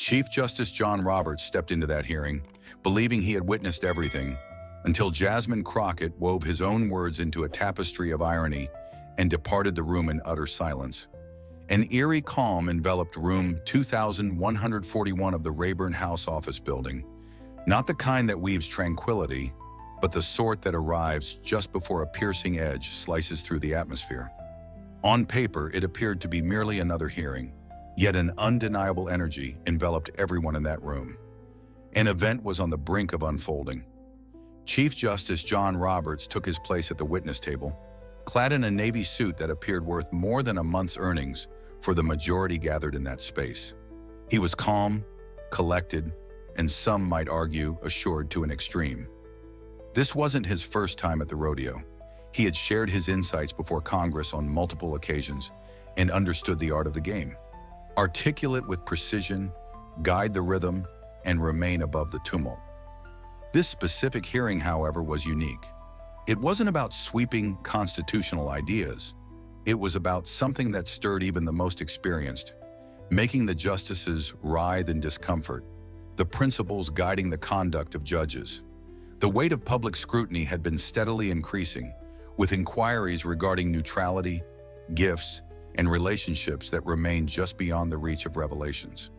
Chief Justice John Roberts stepped into that hearing, believing he had witnessed everything, until Jasmine Crockett wove his own words into a tapestry of irony and departed the room in utter silence. An eerie calm enveloped room 2141 of the Rayburn House office building, not the kind that weaves tranquility, but the sort that arrives just before a piercing edge slices through the atmosphere. On paper, it appeared to be merely another hearing, yet an undeniable energy enveloped everyone in that room. An event was on the brink of unfolding. Chief Justice John Roberts took his place at the witness table, clad in a navy suit that appeared worth more than a month's earnings for the majority gathered in that space. He was calm, collected, and some might argue assured to an extreme. This wasn't his first time at the rodeo. He had shared his insights before Congress on multiple occasions and understood the art of the game. Articulate with precision, guide the rhythm, and remain above the tumult. This specific hearing, however, was unique. It wasn't about sweeping constitutional ideas. It was about something that stirred even the most experienced, making the justices writhe in discomfort, the principles guiding the conduct of judges. The weight of public scrutiny had been steadily increasing, with inquiries regarding neutrality, gifts, and relationships that remained just beyond the reach of revelations.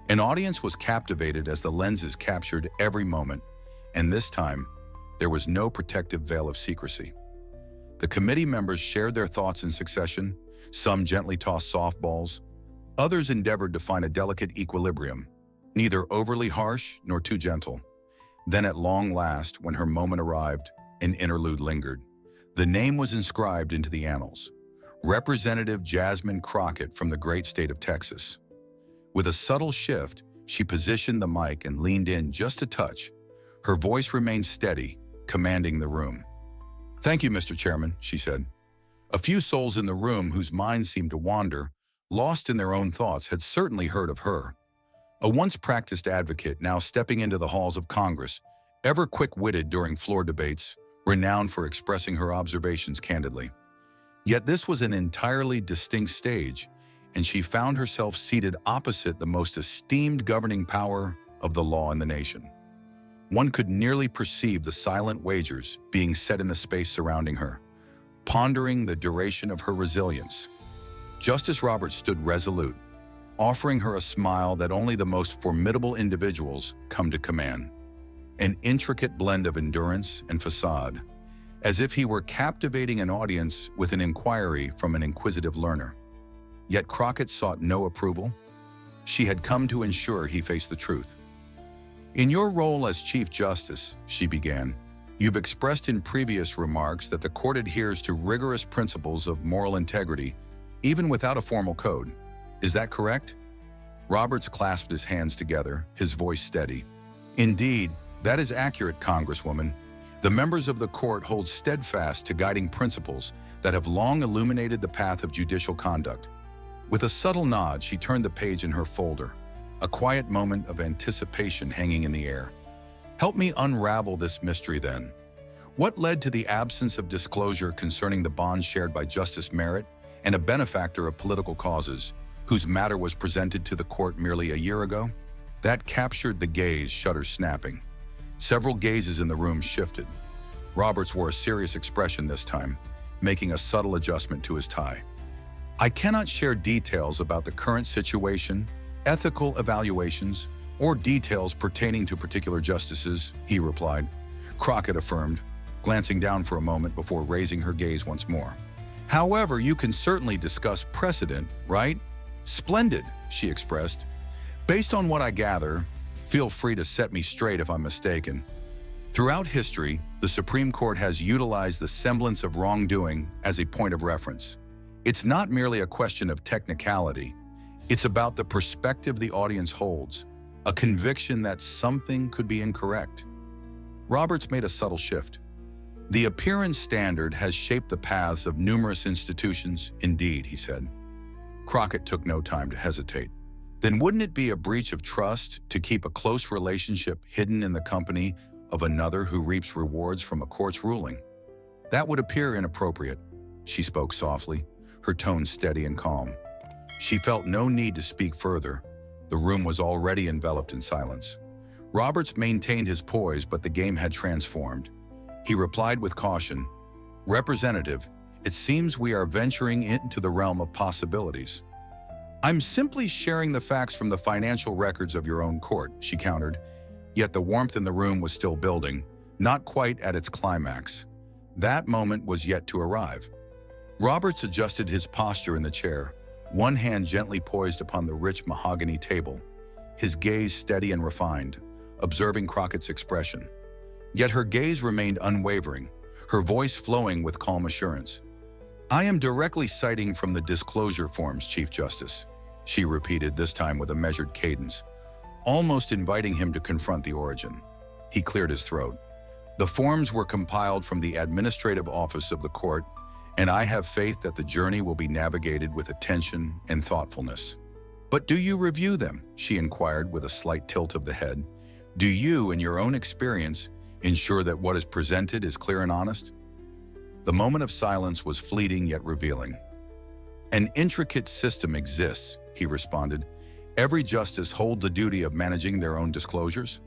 An audience was captivated as the lenses captured every moment, and this time, there was no protective veil of secrecy. The committee members shared their thoughts in succession, some gently tossed softballs, others endeavored to find a delicate equilibrium, neither overly harsh nor too gentle. Then at long last, when her moment arrived, an interlude lingered. The name was inscribed into the annals. Representative Jasmine Crockett from the great state of Texas. With a subtle shift, she positioned the mic and leaned in just a touch. Her voice remained steady, commanding the room. "Thank you, Mr. Chairman," she said. A few souls in the room whose minds seemed to wander, lost in their own thoughts, had certainly heard of her. A once-practiced advocate now stepping into the halls of Congress, ever quick-witted during floor debates, renowned for expressing her observations candidly. Yet this was an entirely distinct stage, and she found herself seated opposite the most esteemed governing power of the law in the nation. One could nearly perceive the silent wagers being set in the space surrounding her, pondering the duration of her resilience. Justice Roberts stood resolute, offering her a smile that only the most formidable individuals come to command. An intricate blend of endurance and facade, as if he were captivating an audience with an inquiry from an inquisitive learner. Yet Crockett sought no approval. She had come to ensure he faced the truth. "In your role as Chief Justice," she began, "you've expressed in previous remarks that the court adheres to rigorous principles of moral integrity, even without a formal code. Is that correct?" Roberts clasped his hands together, his voice steady. "Indeed, that is accurate, Congresswoman. The members of the court hold steadfast to guiding principles that have long illuminated the path of judicial conduct." With a subtle nod, she turned the page in her folder, a quiet moment of anticipation hanging in the air. "Help me unravel this mystery then. What led to the absence of disclosure concerning the bonds shared by Justice Merritt and a benefactor of political causes, whose matter was presented to the court merely a year ago?" That captured the gaze, shutters snapping. Several gazes in the room shifted. Roberts wore a serious expression this time, making a subtle adjustment to his tie. "I cannot share details about the current situation, ethical evaluations, or details pertaining to particular justices," he replied. Crockett affirmed, glancing down for a moment before raising her gaze once more. "However, you can certainly discuss precedent, right?" "Splendid," she expressed. "Based on what I gather, feel free to set me straight if I'm mistaken. Throughout history, the Supreme Court has utilized the semblance of wrongdoing as a point of reference. It's not merely a question of technicality. It's about the perspective the audience holds, a conviction that something could be incorrect." Roberts made a subtle shift. "The appearance standard has shaped the paths of numerous institutions, indeed," he said. Crockett took no time to hesitate. "Then wouldn't it be a breach of trust to keep a close relationship hidden in the company of another who reaps rewards from a court's ruling? That would appear inappropriate." She spoke softly, her tone steady and calm. She felt no need to speak further, The room was already enveloped in silence. Roberts maintained his poise, but the game had transformed. He replied with caution, "Representative, it seems we are venturing into the realm of possibilities." "I'm simply sharing the facts from the financial records of your own court," she countered, yet the warmth in the room was still building, not quite at its climax. That moment was yet to arrive. Roberts adjusted his posture in the chair, one hand gently poised upon the rich mahogany table, his gaze steady and refined, observing Crockett's expression. Yet her gaze remained unwavering, her voice flowing with calm assurance. "I am directly citing from the disclosure forms, Chief Justice," she repeated, this time with a measured cadence, almost inviting him to confront the origin. He cleared his throat. "The forms were compiled from the administrative office of the court, and I have faith that the journey will be navigated with attention and thoughtfulness." "But do you review them?" she inquired with a slight tilt of the head. "Do you, in your own experience, ensure that what is presented is clear and honest?" The moment of silence was fleeting yet revealing. "An intricate system exists," he responded. "Every justice holds the duty of managing their own disclosures."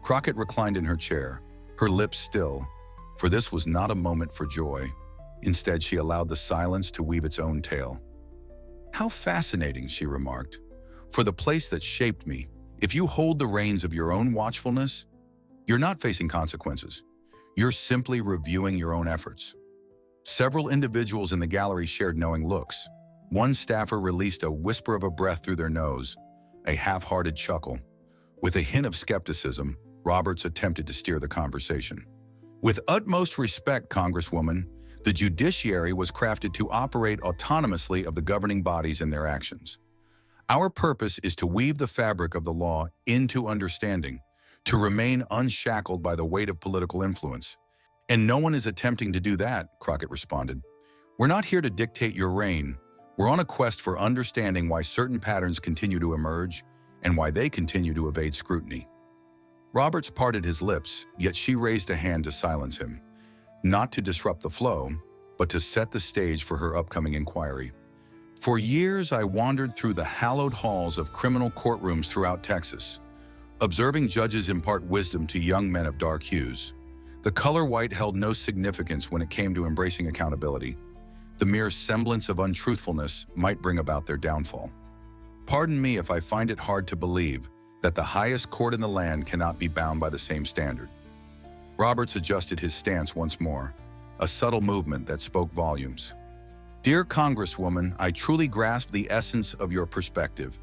Crockett reclined in her chair, her lips still, for this was not a moment for joy. Instead, she allowed the silence to weave its own tale. "How fascinating," she remarked. "For the place that shaped me, if you hold the reins of your own watchfulness, you're not facing consequences. You're simply reviewing your own efforts." Several individuals in the gallery shared knowing looks. One staffer released a whisper of a breath through their nose, a half-hearted chuckle. With a hint of skepticism, Roberts attempted to steer the conversation. "With utmost respect, Congresswoman, the judiciary was crafted to operate autonomously of the governing bodies in their actions. Our purpose is to weave the fabric of the law into understanding, to remain unshackled by the weight of political influence. And no one is attempting to do that," Crockett responded. "We're not here to dictate your reign. We're on a quest for understanding why certain patterns continue to emerge and why they continue to evade scrutiny." Roberts parted his lips, yet she raised a hand to silence him, not to disrupt the flow, but to set the stage for her upcoming inquiry. "For years, I wandered through the hallowed halls of criminal courtrooms throughout Texas, observing judges impart wisdom to young men of dark hues. The color white held no significance when it came to embracing accountability. The mere semblance of untruthfulness might bring about their downfall. Pardon me if I find it hard to believe that the highest court in the land cannot be bound by the same standard." Roberts adjusted his stance once more, a subtle movement that spoke volumes. "Dear Congresswoman, I truly grasp the essence of your perspective.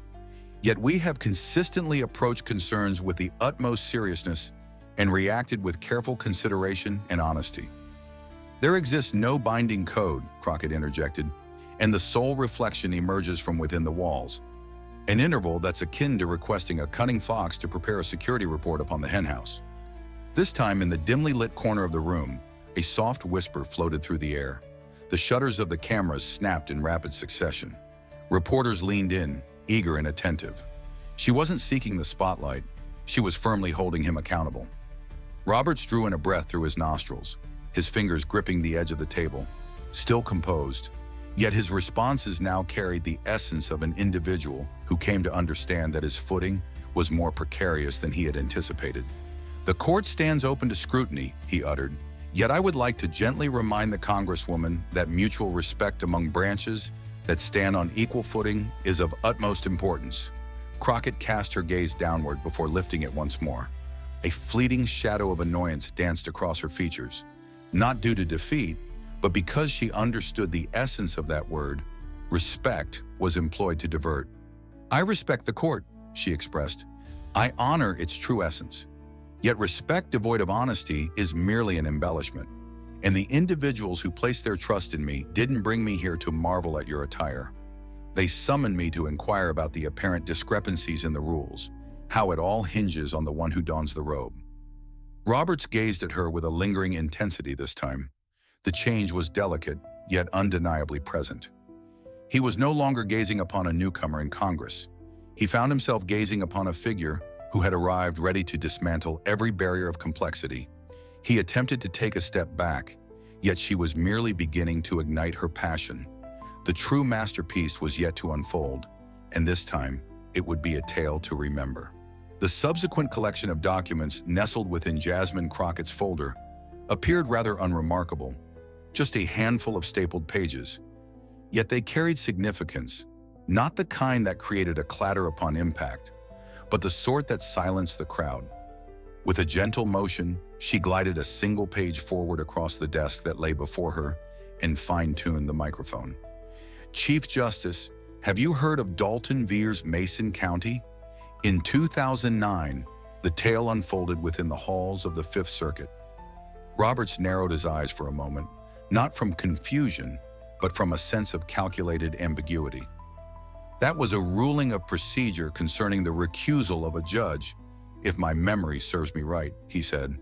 Yet we have consistently approached concerns with the utmost seriousness and reacted with careful consideration and honesty." "There exists no binding code," Crockett interjected, "and the sole reflection emerges from within the walls. An interval that's akin to requesting a cunning fox to prepare a security report upon the henhouse." This time, in the dimly lit corner of the room, a soft whisper floated through the air. The shutters of the cameras snapped in rapid succession. Reporters leaned in, eager and attentive. She wasn't seeking the spotlight. She was firmly holding him accountable. Roberts drew in a breath through his nostrils, his fingers gripping the edge of the table, still composed. Yet his responses now carried the essence of an individual who came to understand that his footing was more precarious than he had anticipated. "The court stands open to scrutiny," he uttered. "Yet I would like to gently remind the Congresswoman that mutual respect among branches that stand on equal footing is of utmost importance." Crockett cast her gaze downward before lifting it once more. A fleeting shadow of annoyance danced across her features, not due to defeat, but because she understood the essence of that word. Respect was employed to divert. "I respect the court," she expressed. "I honor its true essence. Yet respect devoid of honesty is merely an embellishment. And the individuals who placed their trust in me didn't bring me here to marvel at your attire. They summoned me to inquire about the apparent discrepancies in the rules, how it all hinges on the one who dons the robe." Roberts gazed at her with a lingering intensity this time. The change was delicate, yet undeniably present. He was no longer gazing upon a newcomer in Congress. He found himself gazing upon a figure who had arrived ready to dismantle every barrier of complexity. He attempted to take a step back, yet she was merely beginning to ignite her passion. The true masterpiece was yet to unfold, and this time, it would be a tale to remember. The subsequent collection of documents nestled within Jasmine Crockett's folder appeared rather unremarkable, just a handful of stapled pages. Yet they carried significance, not the kind that created a clatter upon impact, but the sort that silenced the crowd. With a gentle motion, she glided a single page forward across the desk that lay before her and fine-tuned the microphone. "Chief Justice, have you heard of Dalton Veer's Mason County? In 2009, the tale unfolded within the halls of the Fifth Circuit." Roberts narrowed his eyes for a moment, not from confusion, but from a sense of calculated ambiguity. "That was a ruling of procedure concerning the recusal of a judge, if my memory serves me right," he said.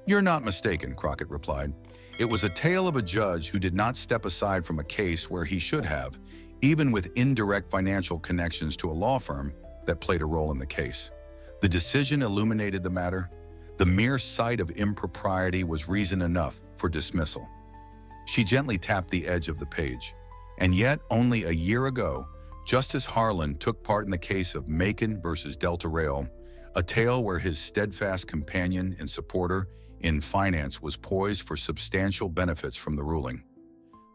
"You're not mistaken," Crockett replied. "It was a tale of a judge who did not step aside from a case where he should have, even with indirect financial connections to a law firm that played a role in the case. The decision illuminated the matter. The mere sight of impropriety was reason enough for dismissal." She gently tapped the edge of the page. "And yet, only a year ago, Justice Harlan took part in the case of Macon versus Delta Rail, a tale where his steadfast companion and supporter in finance was poised for substantial benefits from the ruling."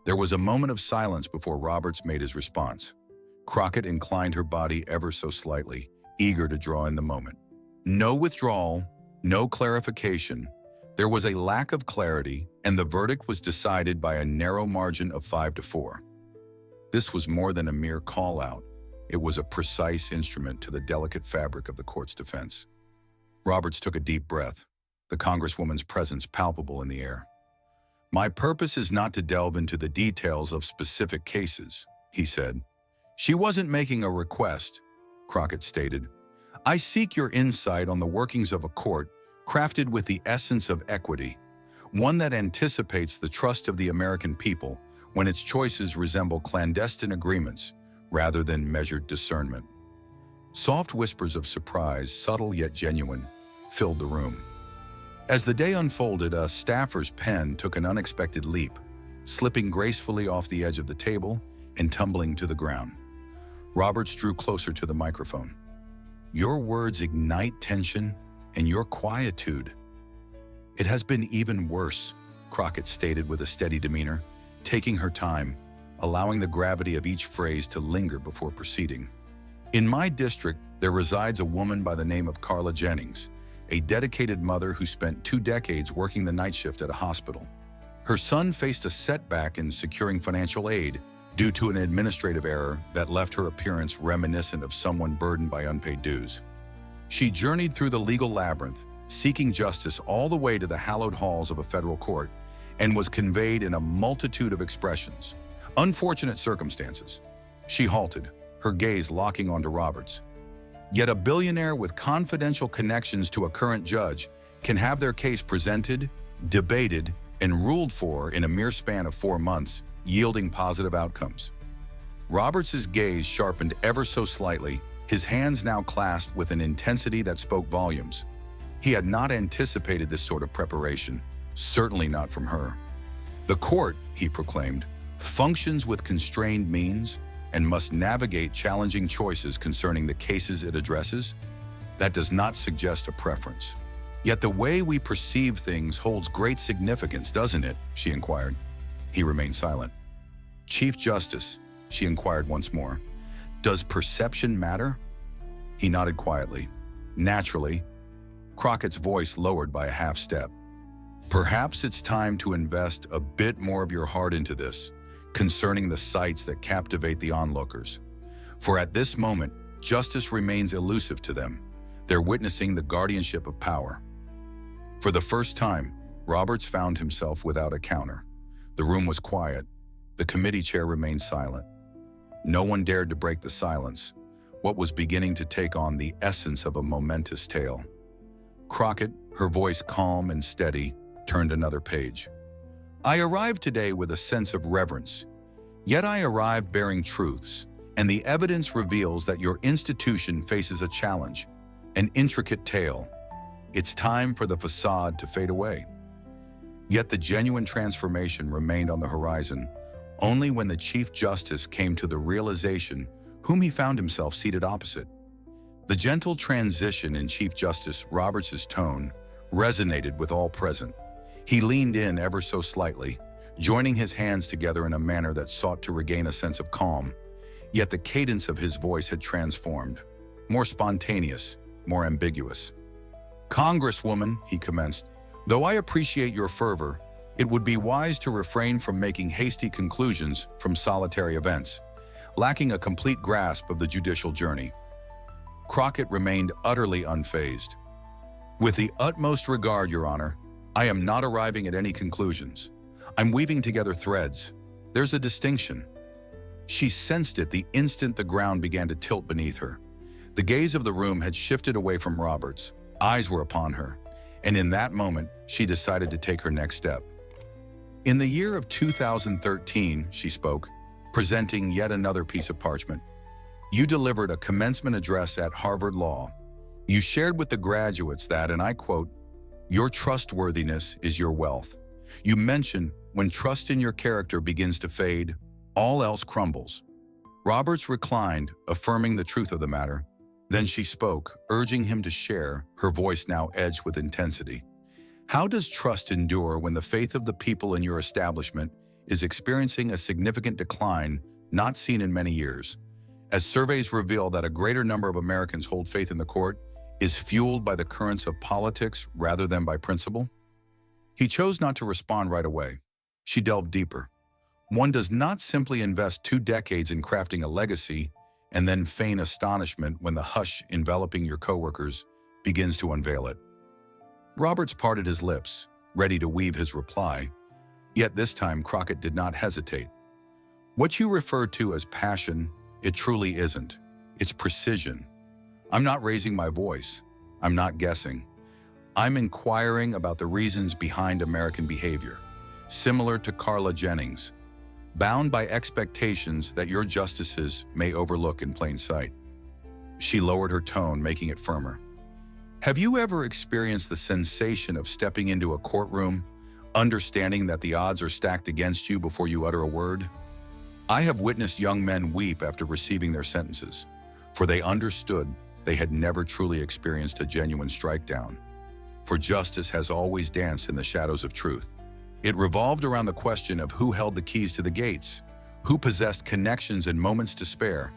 There was a moment of silence before Roberts made his response. Crockett inclined her body ever so slightly, eager to draw in the moment. No withdrawal, no clarification. There was a lack of clarity, and the verdict was decided by a narrow margin of 5-4. This was more than a mere call-out. It was a precise instrument to the delicate fabric of the court's defense. Roberts took a deep breath, the Congresswoman's presence palpable in the air. "My purpose is not to delve into the details of specific cases," he said. "She wasn't making a request," Crockett stated. "I seek your insight on the workings of a court crafted with the essence of equity, one that anticipates the trust of the American people when its choices resemble clandestine agreements rather than measured discernment." Soft whispers of surprise, subtle yet genuine, filled the room. As the day unfolded, a staffer's pen took an unexpected leap, slipping gracefully off the edge of the table and tumbling to the ground. Roberts drew closer to the microphone. "Your words ignite tension, and your quietude." "It has been even worse," Crockett stated with a steady demeanor, taking her time, allowing the gravity of each phrase to linger before proceeding. "In my district, there resides a woman by the name of Carla Jennings, a dedicated mother who spent 2 decades working the night shift at a hospital. Her son faced a setback in securing financial aid due to an administrative error that left her appearance reminiscent of someone burdened by unpaid dues. She journeyed through the legal labyrinth, seeking justice all the way to the hallowed halls of a federal court, and was conveyed in a multitude of expressions. Unfortunate circumstances." She halted, her gaze locking onto Roberts. "Yet a billionaire with confidential connections to a current judge can have their case presented, debated, and ruled for in a mere span of 4 months, yielding positive outcomes." Roberts's gaze sharpened ever so slightly, his hands now clasped with an intensity that spoke volumes. He had not anticipated this sort of preparation, certainly not from her. "The court," he proclaimed, "functions with constrained means and must navigate challenging choices concerning the cases it addresses. That does not suggest a preference. Yet the way we perceive things holds great significance, doesn't it?" she inquired. He remained silent. "Chief Justice," she inquired once more, "does perception matter?" He nodded quietly. "Naturally." Crockett's voice lowered by a half step. "Perhaps it's time to invest a bit more of your heart into this, concerning the sights that captivate the onlookers. For at this moment, justice remains elusive to them. They're witnessing the guardianship of power." For the first time, Roberts found himself without a counter. The room was quiet. The committee chair remained silent. No one dared to break the silence, what was beginning to take on the essence of a momentous tale. Crockett, her voice calm and steady, turned another page. "I arrived today with a sense of reverence. Yet I arrived bearing truths, and the evidence reveals that your institution faces a challenge, an intricate tale. It's time for the facade to fade away." Yet the genuine transformation remained on the horizon, only when the Chief Justice came to the realization whom he found himself seated opposite. The gentle transition in Chief Justice Roberts' tone resonated with all present. He leaned in ever so slightly, joining his hands together in a manner that sought to regain a sense of calm. Yet the cadence of his voice had transformed, more spontaneous, more ambiguous. "Congresswoman," he commenced, "though I appreciate your fervor, it would be wise to refrain from making hasty conclusions from solitary events, lacking a complete grasp of the judicial journey." Crockett remained utterly unfazed. "With the utmost regard, Your Honor, I am not arriving at any conclusions. I'm weaving together threads. There's a distinction." She sensed it the instant the ground began to tilt beneath her. The gaze of the room had shifted away from Roberts. Eyes were upon her, and in that moment, she decided to take her next step. "In the year of 2013, she spoke, presenting yet another piece of parchment. "You delivered a commencement address at Harvard Law. You shared with the graduates that, and I quote, 'Your trustworthiness is your wealth.' You mentioned, when trust in your character begins to fade, all else crumbles." Roberts reclined, affirming the truth of the matter. Then she spoke, urging him to share, her voice now edged with intensity. "How does trust endure when the faith of the people in your establishment is experiencing a significant decline not seen in many years? As surveys reveal that a greater number of Americans hold faith in the court is fueled by the currents of politics rather than by principle?" He chose not to respond right away. She delved deeper. "One does not simply invest 2 decades in crafting a legacy and then feign astonishment when the hush enveloping your coworkers begins to unveil it." Roberts parted his lips, ready to weave his reply. Yet this time Crockett did not hesitate. "What you refer to as passion, it truly isn't. It's precision. I'm not raising my voice. I'm not guessing. I'm inquiring about the reasons behind American behavior, similar to Carla Jennings, bound by expectations that your justices may overlook in plain sight." She lowered her tone, making it firmer. "Have you ever experienced the sensation of stepping into a courtroom, understanding that the odds are stacked against you before you utter a word? I have witnessed young men weep after receiving their sentences, for they understood they had never truly experienced a genuine strikedown. For justice has always danced in the shadows of truth. It revolved around the question of who held the keys to the gates, who possessed connections and moments to spare."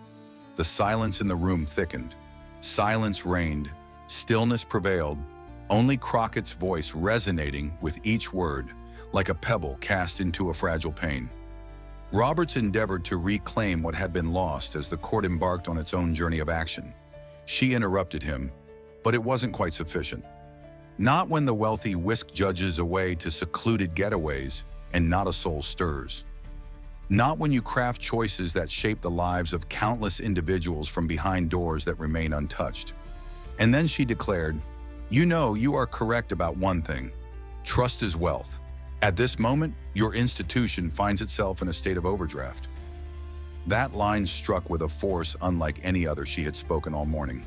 The silence in the room thickened. Silence reigned. Stillness prevailed, only Crockett's voice resonating with each word, like a pebble cast into a fragile pane. Roberts endeavored to reclaim what had been lost as the court embarked on its own journey of action. She interrupted him, but it wasn't quite sufficient. "Not when the wealthy whisk judges away to secluded getaways and not a soul stirs. Not when you craft choices that shape the lives of countless individuals from behind doors that remain untouched." And then she declared, "You know, you are correct about one thing. Trust is wealth. At this moment, your institution finds itself in a state of overdraft." That line struck with a force unlike any other she had spoken all morning.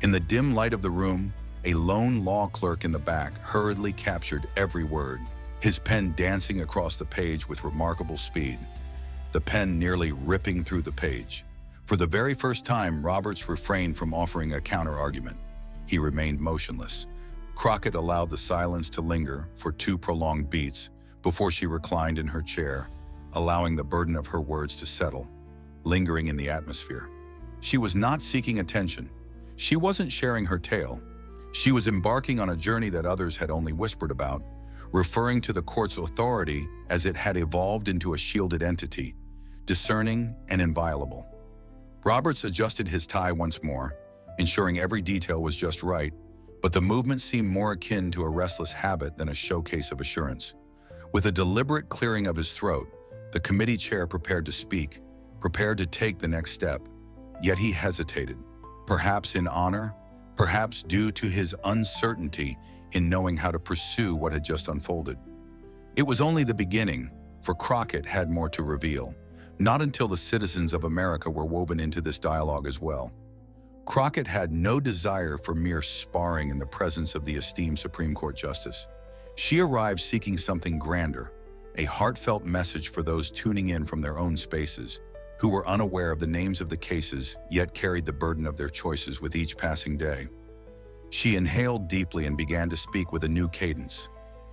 In the dim light of the room, a lone law clerk in the back hurriedly captured every word, his pen dancing across the page with remarkable speed, the pen nearly ripping through the page. For the very first time, Roberts refrained from offering a counter-argument. He remained motionless. Crockett allowed the silence to linger for 2 prolonged beats before she reclined in her chair, allowing the burden of her words to settle, lingering in the atmosphere. She was not seeking attention. She wasn't sharing her tale. She was embarking on a journey that others had only whispered about, referring to the court's authority as it had evolved into a shielded entity, discerning and inviolable. Roberts adjusted his tie once more, ensuring every detail was just right, but the movement seemed more akin to a restless habit than a showcase of assurance. With a deliberate clearing of his throat, the committee chair prepared to speak, prepared to take the next step. Yet he hesitated, perhaps in honor, perhaps due to his uncertainty in knowing how to pursue what had just unfolded. It was only the beginning, for Crockett had more to reveal, not until the citizens of America were woven into this dialogue as well. Crockett had no desire for mere sparring in the presence of the esteemed Supreme Court Justice. She arrived seeking something grander, a heartfelt message for those tuning in from their own spaces, who were unaware of the names of the cases yet carried the burden of their choices with each passing day. She inhaled deeply and began to speak with a new cadence,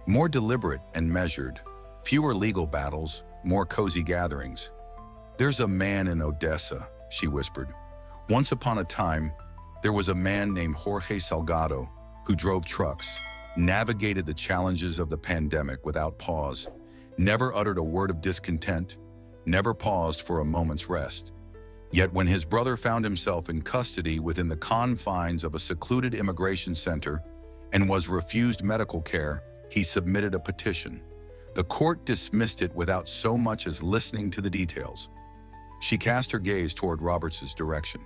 more deliberate and measured, fewer legal battles, more cozy gatherings. "There's a man in Odessa," she whispered. "Once upon a time, there was a man named Jorge Salgado who drove trucks, navigated the challenges of the pandemic without pause, never uttered a word of discontent, never paused for a moment's rest. Yet when his brother found himself in custody within the confines of a secluded immigration center and was refused medical care, he submitted a petition. The court dismissed it without so much as listening to the details." She cast her gaze toward Roberts' direction.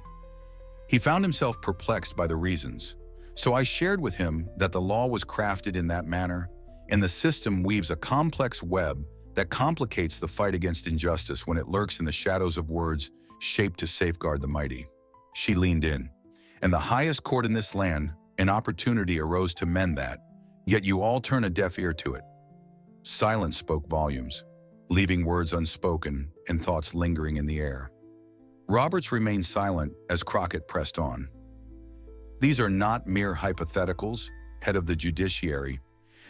He found himself perplexed by the reasons, so I shared with him that the law was crafted in that manner, and the system weaves a complex web that complicates the fight against injustice when it lurks in the shadows of words shaped to safeguard the mighty. She leaned in. "And the highest court in this land, an opportunity arose to mend that, yet you all turn a deaf ear to it." Silence spoke volumes, leaving words unspoken and thoughts lingering in the air. Roberts remained silent as Crockett pressed on. "These are not mere hypotheticals, head of the judiciary.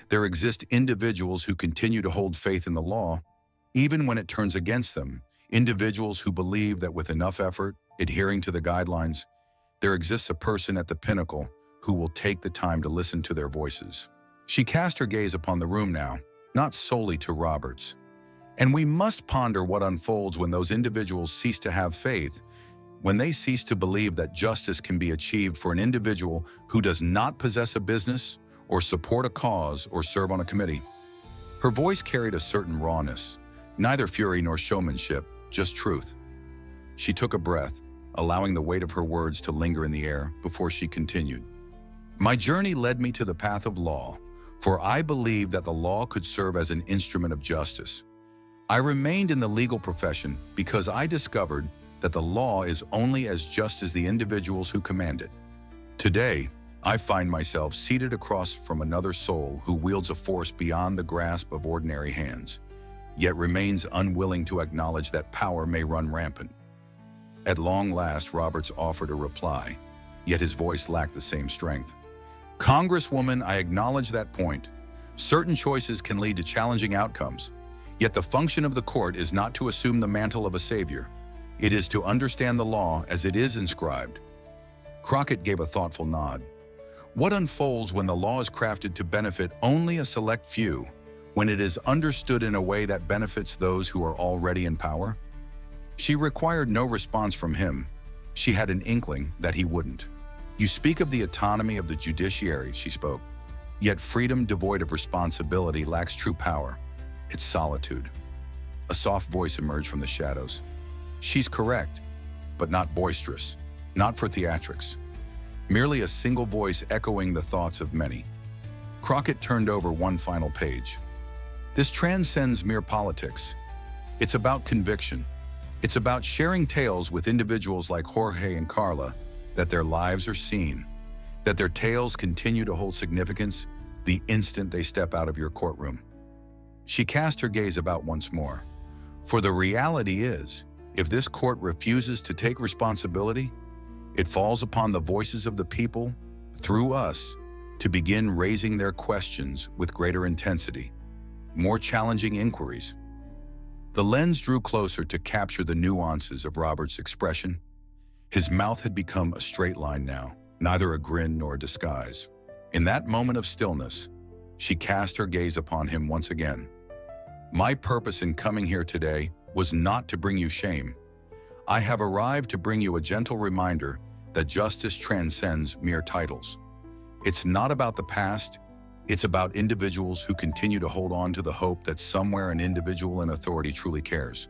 There exist individuals who continue to hold faith in the law, even when it turns against them, individuals who believe that with enough effort, adhering to the guidelines, there exists a person at the pinnacle who will take the time to listen to their voices." She cast her gaze upon the room now, not solely to Roberts. "And we must ponder what unfolds when those individuals cease to have faith, when they cease to believe that justice can be achieved for an individual who does not possess a business, or support a cause, or serve on a committee." Her voice carried a certain rawness, neither fury nor showmanship, just truth. She took a breath, allowing the weight of her words to linger in the air before she continued. "My journey led me to the path of law, for I believed that the law could serve as an instrument of justice. I remained in the legal profession because I discovered that the law is only as just as the individuals who command it. Today, I find myself seated across from another soul who wields a force beyond the grasp of ordinary hands, yet remains unwilling to acknowledge that power may run rampant." At long last, Roberts offered a reply, yet his voice lacked the same strength. "Congresswoman, I acknowledge that point. Certain choices can lead to challenging outcomes, yet the function of the court is not to assume the mantle of a savior. It is to understand the law as it is inscribed." Crockett gave a thoughtful nod. "What unfolds when the law is crafted to benefit only a select few, when it is understood in a way that benefits those who are already in power?" She required no response from him. She had an inkling that he wouldn't. "You speak of the autonomy of the judiciary," she spoke. "Yet freedom devoid of responsibility lacks true power. It's solitude." A soft voice emerged from the shadows. "She's correct, but not boisterous, not for theatrics. Merely a single voice echoing the thoughts of many." Crockett turned over one final page. "This transcends mere politics. It's about conviction. It's about sharing tales with individuals like Jorge and Carla, that their lives are seen, that their tales continue to hold significance the instant they step out of your courtroom." She cast her gaze about once more. "For the reality is, if this court refuses to take responsibility, it falls upon the voices of the people, through us, to begin raising their questions with greater intensity, more challenging inquiries." The lens drew closer to capture the nuances of Robert's expression. His mouth had become a straight line now, neither a grin nor a disguise. In that moment of stillness, she cast her gaze upon him once again. "My purpose in coming here today was not to bring you shame. I have arrived to bring you a gentle reminder that justice transcends mere titles. It's not about the past, it's about individuals who continue to hold on to the hope that somewhere an individual in authority truly cares."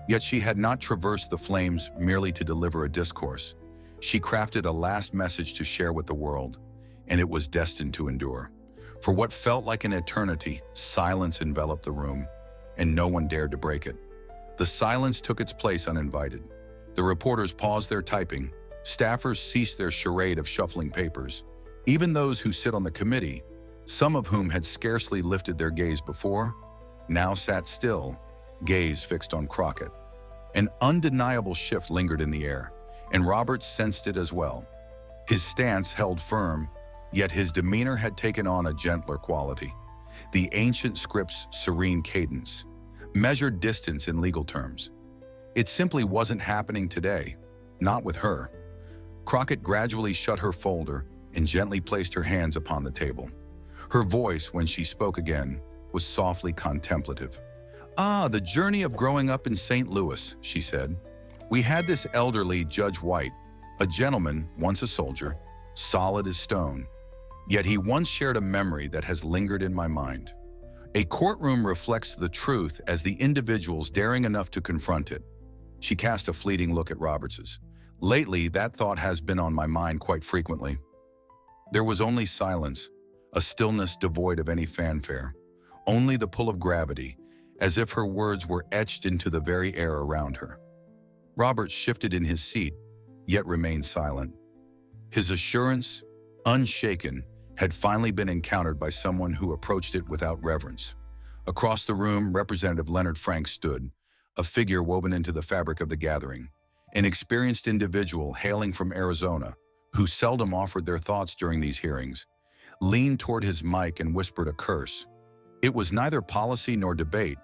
Yet she had not traversed the flames merely to deliver a discourse. She crafted a last message to share with the world, and it was destined to endure. For what felt like an eternity, silence enveloped the room, and no one dared to break it. The silence took its place uninvited. The reporters paused their typing. Staffers ceased their charade of shuffling papers. Even those who sit on the committee, some of whom had scarcely lifted their gaze before, now sat still, gaze fixed on Crockett. An undeniable shift lingered in the air, and Roberts sensed it as well. His stance held firm, yet his demeanor had taken on a gentler quality. The ancient script's serene cadence, measured distance in legal terms. It simply wasn't happening today, not with her. Crockett gradually shut her folder and gently placed her hands upon the table. Her voice, when she spoke again, was softly contemplative. "Ah, the journey of growing up in St. Louis," she said. "We had this elderly Judge White, a gentleman, once a soldier, solid as stone. Yet he once shared a memory that has lingered in my mind. A courtroom reflects the truth as the individuals daring enough to confront it." She cast a fleeting look at Roberts's. "Lately, that thought has been on my mind quite frequently." There was only silence, a stillness devoid of any fanfare, only the pull of gravity, as if her words were etched into the very air around her. Roberts shifted in his seat, yet remained silent. His assurance, unshaken, had finally been encountered by someone who approached it without reverence. Across the room, Representative Leonard Franks stood, a figure woven into the fabric of the gathering, an experienced individual hailing from Arizona, who seldom offered their thoughts during these hearings, leaned toward his mic and whispered a curse. It was neither policy nor debate.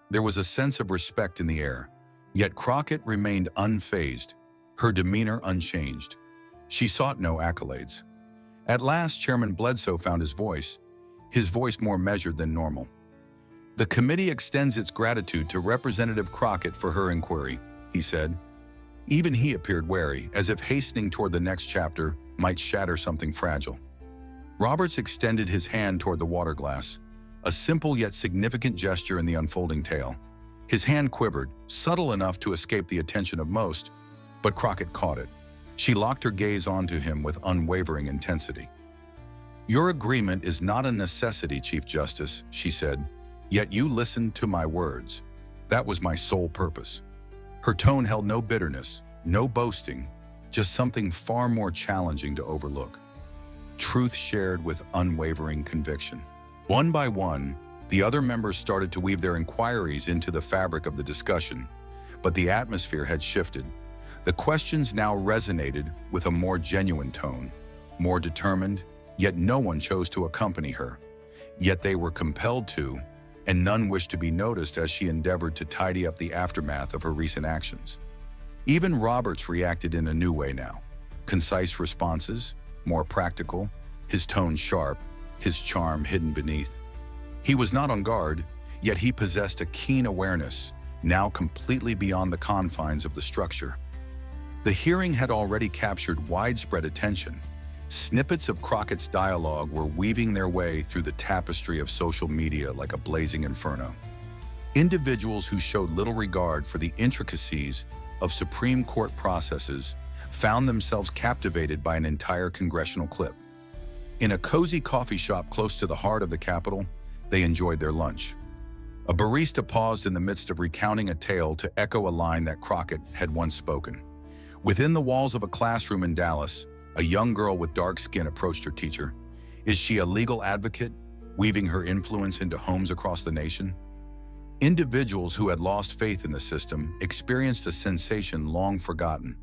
There was a sense of respect in the air, yet Crockett remained unfazed, her demeanor unchanged. She sought no accolades. At last, Chairman Bledsoe found his voice more measured than normal. "The committee extends its gratitude to Representative Crockett for her inquiry," he said. Even he appeared wary, as if hastening toward the next chapter might shatter something fragile. Roberts extended his hand toward the water glass, a simple yet significant gesture in the unfolding tale. His hand quivered, subtle enough to escape the attention of most, but Crockett caught it. She locked her gaze onto him with unwavering intensity. "Your agreement is not a necessity, Chief Justice," she said, "yet you listened to my words. That was my sole purpose." Her tone held no bitterness, no boasting, just something far more challenging to overlook. Truth shared with unwavering conviction. One by one, the other members started to weave their inquiries into the fabric of the discussion, but the atmosphere had shifted. The questions now resonated with a more genuine tone, more determined, yet no one chose to accompany her. Yet they were compelled to, and none wished to be noticed as she endeavored to tidy up the aftermath of her recent actions. Even Roberts reacted in a new way now. Concise responses, more practical, his tone sharp, his charm hidden beneath. He was not on guard, yet he possessed a keen awareness, now completely beyond the confines of the structure. The hearing had already captured widespread attention. Snippets of Crockett's dialogue were weaving their way through the tapestry of social media like a blazing inferno. Individuals who showed little regard for the intricacies of Supreme Court processes found themselves captivated by an entire congressional clip. In a cozy coffee shop close to the heart of the Capitol, they enjoyed their lunch. A barista paused in the midst of recounting a tale to echo a line that Crockett had once spoken. Within the walls of a classroom in Dallas, a young girl with dark skin approached her teacher. Is she a legal advocate, weaving her influence into homes across the nation? Individuals who had lost faith in the system experienced a sensation long forgotten.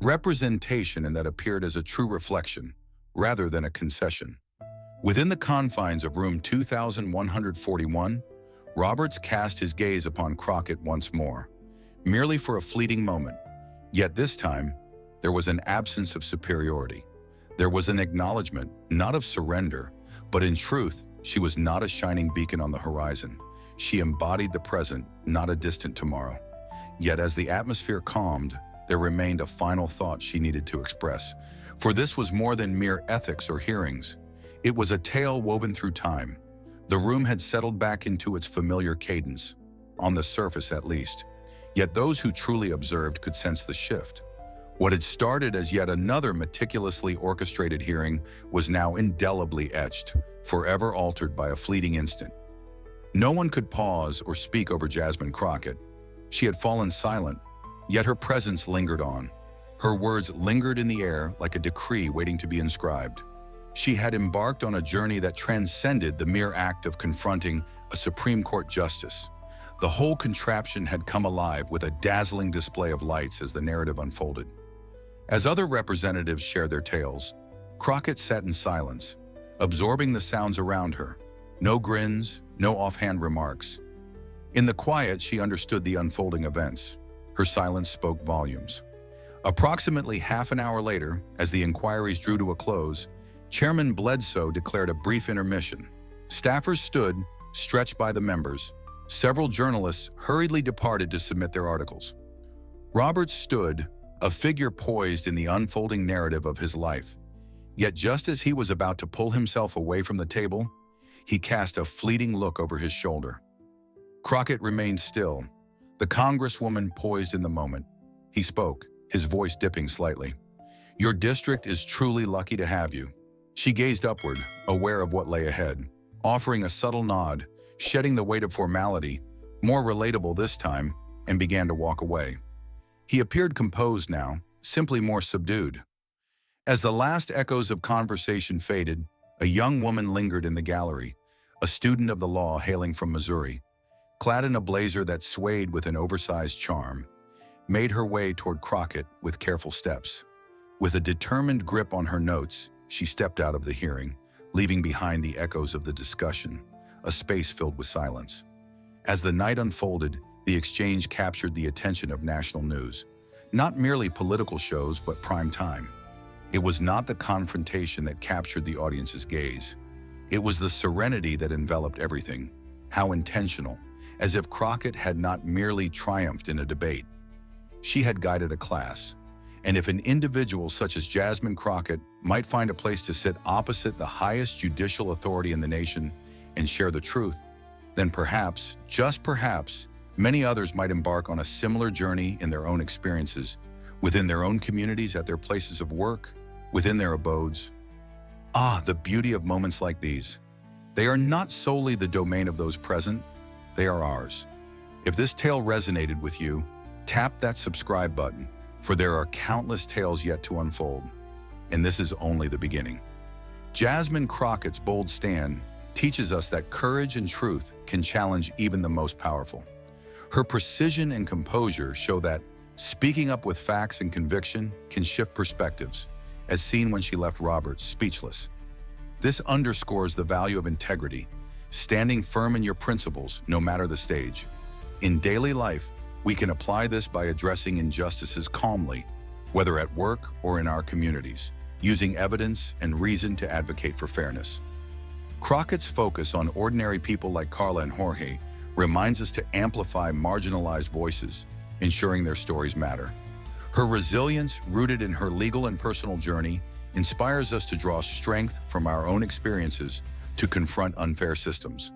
Representation, and that appeared as a true reflection, rather than a concession. Within the confines of room 2141, Roberts cast his gaze upon Crockett once more, merely for a fleeting moment. Yet this time, there was an absence of superiority. There was an acknowledgement, not of surrender, but in truth, she was not a shining beacon on the horizon. She embodied the present, not a distant tomorrow. Yet as the atmosphere calmed, there remained a final thought she needed to express. For this was more than mere ethics or hearings. It was a tale woven through time. The room had settled back into its familiar cadence, on the surface at least. Yet those who truly observed could sense the shift. What had started as yet another meticulously orchestrated hearing was now indelibly etched, forever altered by a fleeting instant. No one could pause or speak over Jasmine Crockett. She had fallen silent, yet her presence lingered on. Her words lingered in the air like a decree waiting to be inscribed. She had embarked on a journey that transcended the mere act of confronting a Supreme Court justice. The whole contraption had come alive with a dazzling display of lights as the narrative unfolded. As other representatives shared their tales, Crockett sat in silence, absorbing the sounds around her. No grins, no offhand remarks. In the quiet, she understood the unfolding events. Her silence spoke volumes. Approximately half an hour later, as the inquiries drew to a close, Chairman Bledsoe declared a brief intermission. Staffers stood, stretched by the members. Several journalists hurriedly departed to submit their articles. Roberts stood, a figure poised in the unfolding narrative of his life. Yet just as he was about to pull himself away from the table, he cast a fleeting look over his shoulder. Crockett remained still, the Congresswoman poised in the moment. He spoke, his voice dipping slightly. "Your district is truly lucky to have you." She gazed upward, aware of what lay ahead, offering a subtle nod, shedding the weight of formality, more relatable this time, and began to walk away. He appeared composed now, simply more subdued. As the last echoes of conversation faded, a young woman lingered in the gallery, a student of the law hailing from Missouri, clad in a blazer that swayed with an oversized charm, made her way toward Crockett with careful steps. With a determined grip on her notes, she stepped out of the hearing, leaving behind the echoes of the discussion, a space filled with silence. As the night unfolded, the exchange captured the attention of national news, not merely political shows but prime time. It was not the confrontation that captured the audience's gaze. It was the serenity that enveloped everything. How intentional, as if Crockett had not merely triumphed in a debate. She had guided a class, and if an individual such as Jasmine Crockett might find a place to sit opposite the highest judicial authority in the nation and share the truth, then perhaps, just perhaps, many others might embark on a similar journey in their own experiences, within their own communities, at their places of work, within their abodes. Ah, the beauty of moments like these. They are not solely the domain of those present, they are ours. If this tale resonated with you, tap that subscribe button, for there are countless tales yet to unfold. And this is only the beginning. Jasmine Crockett's bold stand teaches us that courage and truth can challenge even the most powerful. Her precision and composure show that speaking up with facts and conviction can shift perspectives, as seen when she left Roberts speechless. This underscores the value of integrity, standing firm in your principles no matter the stage. In daily life, we can apply this by addressing injustices calmly, whether at work or in our communities, using evidence and reason to advocate for fairness. Crockett's focus on ordinary people like Carla and Jorge reminds us to amplify marginalized voices, ensuring their stories matter. Her resilience, rooted in her legal and personal journey, inspires us to draw strength from our own experiences to confront unfair systems.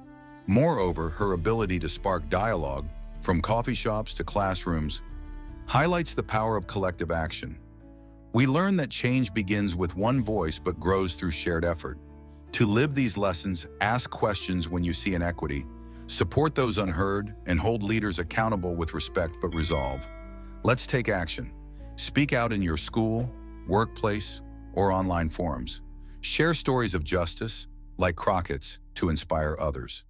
Moreover, her ability to spark dialogue, from coffee shops to classrooms, highlights the power of collective action. We learn that change begins with one voice but grows through shared effort. To live these lessons, ask questions when you see inequity, support those unheard, and hold leaders accountable with respect but resolve. Let's take action. Speak out in your school, workplace, or online forums. Share stories of justice, like Crockett's, to inspire others.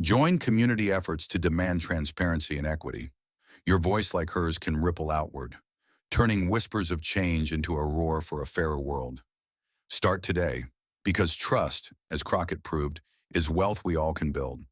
Join community efforts to demand transparency and equity. Your voice, like hers, can ripple outward, turning whispers of change into a roar for a fairer world. Start today, because trust, as Crockett proved, is wealth we all can build.